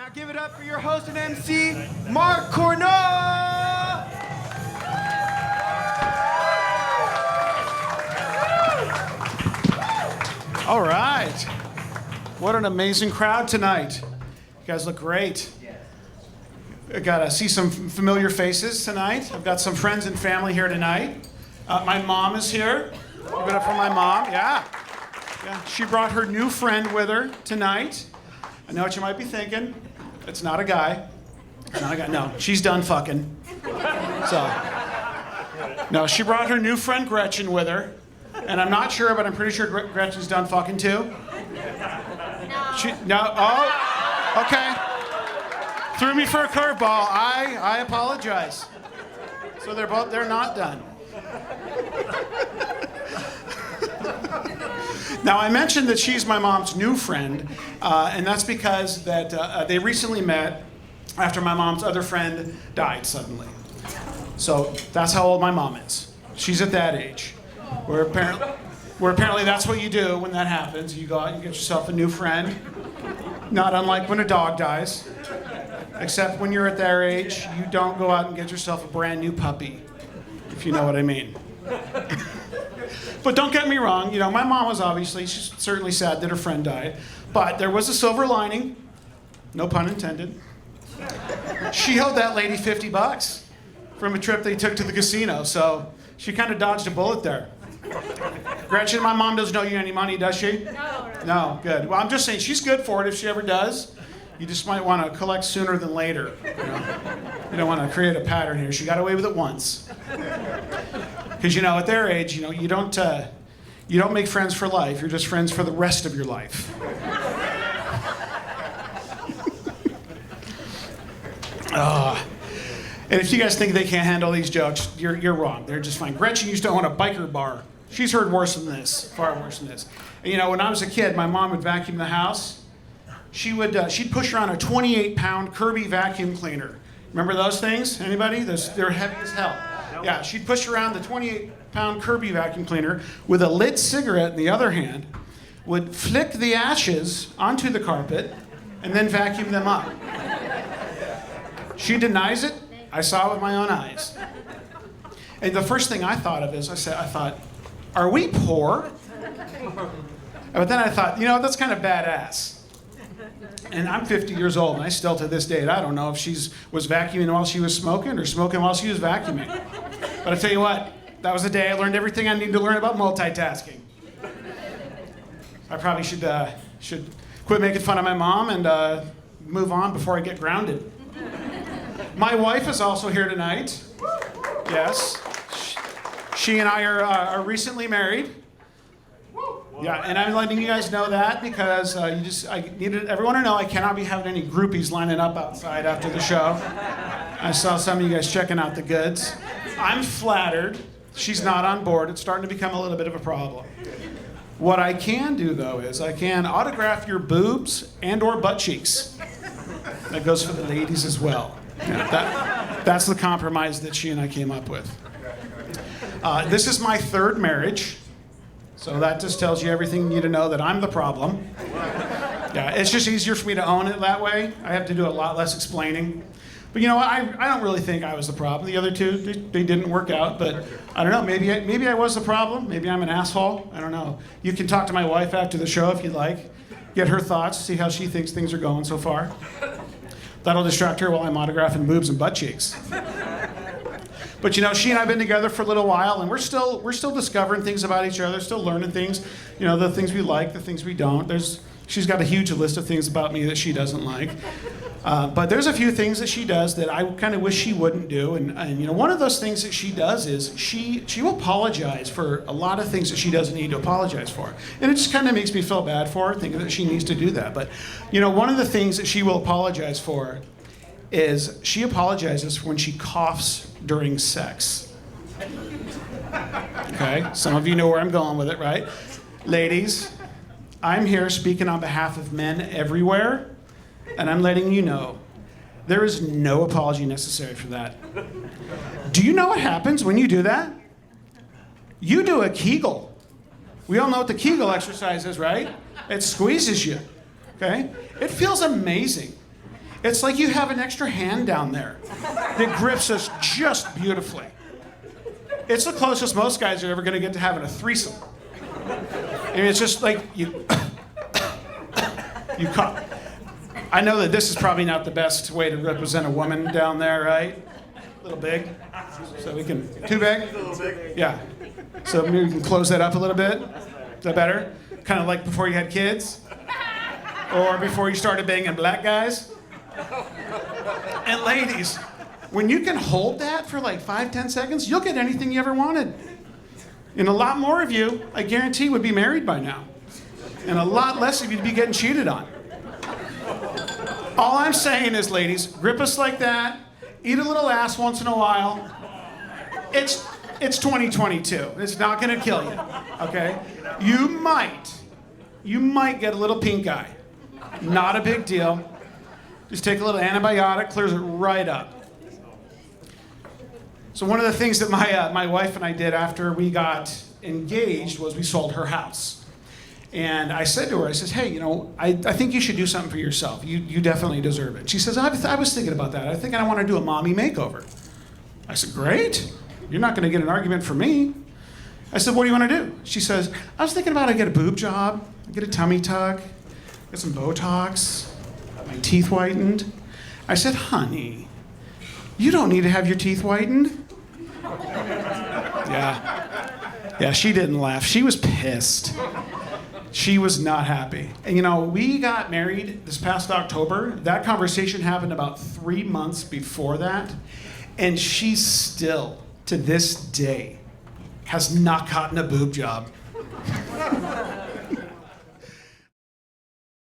Now give it up for your host and MC, Mark Corneau! All right. What an amazing crowd tonight. You guys look great. I got to see some familiar faces tonight. I've got some friends and family here tonight. My mom is here. Give it up for my mom. Yeah. She brought her new friend with her tonight. I know what you might be thinking. It's not a guy. It's not a guy. No, she's done fucking. No, she brought her new friend Gretchen with her. And I'm not sure, but I'm pretty sure Gretchen's done fucking too. No. Oh, okay. Threw me for a curveball. I apologize. So they're not done. Now, I mentioned that she's my mom's new friend, and that's because that they recently met after my mom's other friend died suddenly. So that's how old my mom is. She's at that age, where apparently that's what you do when that happens. You go out and get yourself a new friend, not unlike when a dog dies, except when you're at their age, you don't go out and get yourself a brand new puppy, if you know what I mean. But don't get me wrong, you know, my mom was she's certainly sad that her friend died, but there was a silver lining, no pun intended. She owed that lady $50 from a trip they took to the casino, so she kind of dodged a bullet there. Gretchen, my mom doesn't owe you any money, does she? No, good. Well, I'm just saying she's good for it if she ever does. You just might want to collect sooner than later. You don't want to create a pattern here. She got away with it once. Because, you know, at their age, you know, you don't make friends for life. You're just friends for the rest of your life. And if you guys think they can't handle these jokes, you're wrong. They're just fine. Gretchen used to own a biker bar. She's heard worse than this, far worse than this. And, you know, when I was a kid, my mom would vacuum the house. She'd push around a 28-pound Kirby vacuum cleaner. Remember those things? Anybody? They're heavy as hell. Yeah, she'd push around the 28-pound Kirby vacuum cleaner with a lit cigarette in the other hand, would flick the ashes onto the carpet, and then vacuum them up. She denies it. I saw it with my own eyes. And the first thing I thought of is, I thought, are we poor? But then I thought, you know, that's kind of badass. And I'm 50 years old, and I still, to this date, I don't know if she was vacuuming while she was smoking or smoking while she was vacuuming. But I tell you what, that was the day I learned everything I needed to learn about multitasking. I probably should quit making fun of my mom and move on before I get grounded. My wife is also here tonight. Yes. She and I are recently married. Yeah, and I'm letting you guys know that because I needed everyone to know I cannot be having any groupies lining up outside after the show. I saw some of you guys checking out the goods. I'm flattered. She's not on board. It's starting to become a little bit of a problem. What I can do, though, is I can autograph your boobs and or butt cheeks. That goes for the ladies as well. Yeah, that's the compromise that she and I came up with. This is my third marriage. So that just tells you everything you need to know that I'm the problem. Yeah, it's just easier for me to own it that way. I have to do a lot less explaining. But you know what? I don't really think I was the problem. The other two, they didn't work out. But I don't know. Maybe I was the problem. Maybe I'm an asshole. I don't know. You can talk to my wife after the show if you'd like. Get her thoughts. See how she thinks things are going so far. That'll distract her while I'm autographing boobs and butt cheeks. But you know, she and I have been together for a little while, and we're still discovering things about each other, still learning things. You know, the things we like, the things we don't. She's got a huge list of things about me that she doesn't like. But there's a few things that she does that I kind of wish she wouldn't do. And you know, one of those things that she does is she will apologize for a lot of things that she doesn't need to apologize for. And it just kind of makes me feel bad for her, thinking that she needs to do that. But you know, one of the things that she will apologize for is she apologizes when she coughs during sex. Okay, some of you know where I'm going with it, right? Ladies, I'm here speaking on behalf of men everywhere, and I'm letting you know there is no apology necessary for that. Do you know what happens when you do that? You do a Kegel. We all know what the Kegel exercise is, right? It squeezes you, okay? It feels amazing. It's like you have an extra hand down there that grips us just beautifully. It's the closest most guys are ever going to get to having a threesome. And it's just like you caught. I know that this is probably not the best way to represent a woman down there, right? A little big. So we can, too big? A little big. Yeah. So maybe we can close that up a little bit. Is that better? Kind of like before you had kids? Or before you started banging black guys? And ladies, when you can hold that for like 5-10 seconds, you'll get anything you ever wanted. And a lot more of you, I guarantee, would be married by now. And a lot less of you would be getting cheated on. All I'm saying is, ladies, grip us like that, eat a little ass once in a while. It's 2022. It's not gonna kill you, okay? You might get a little pink eye. Not a big deal. Just take a little antibiotic, clears it right up. So one of the things that my wife and I did after we got engaged was we sold her house. And I said to her, I says, hey, you know, I think you should do something for yourself. You definitely deserve it. She says, I was thinking about that. I think I want to do a mommy makeover. I said, great. You're not going to get an argument from me. I said, what do you want to do? She says, I was thinking about I get a boob job, get a tummy tuck, get some Botox, my teeth whitened. I said, honey, you don't need to have your teeth whitened. Yeah, she didn't laugh. She was pissed. She was not happy. And you know, we got married this past October. That conversation happened about 3 months before that. And she still, to this day, has not gotten a boob job.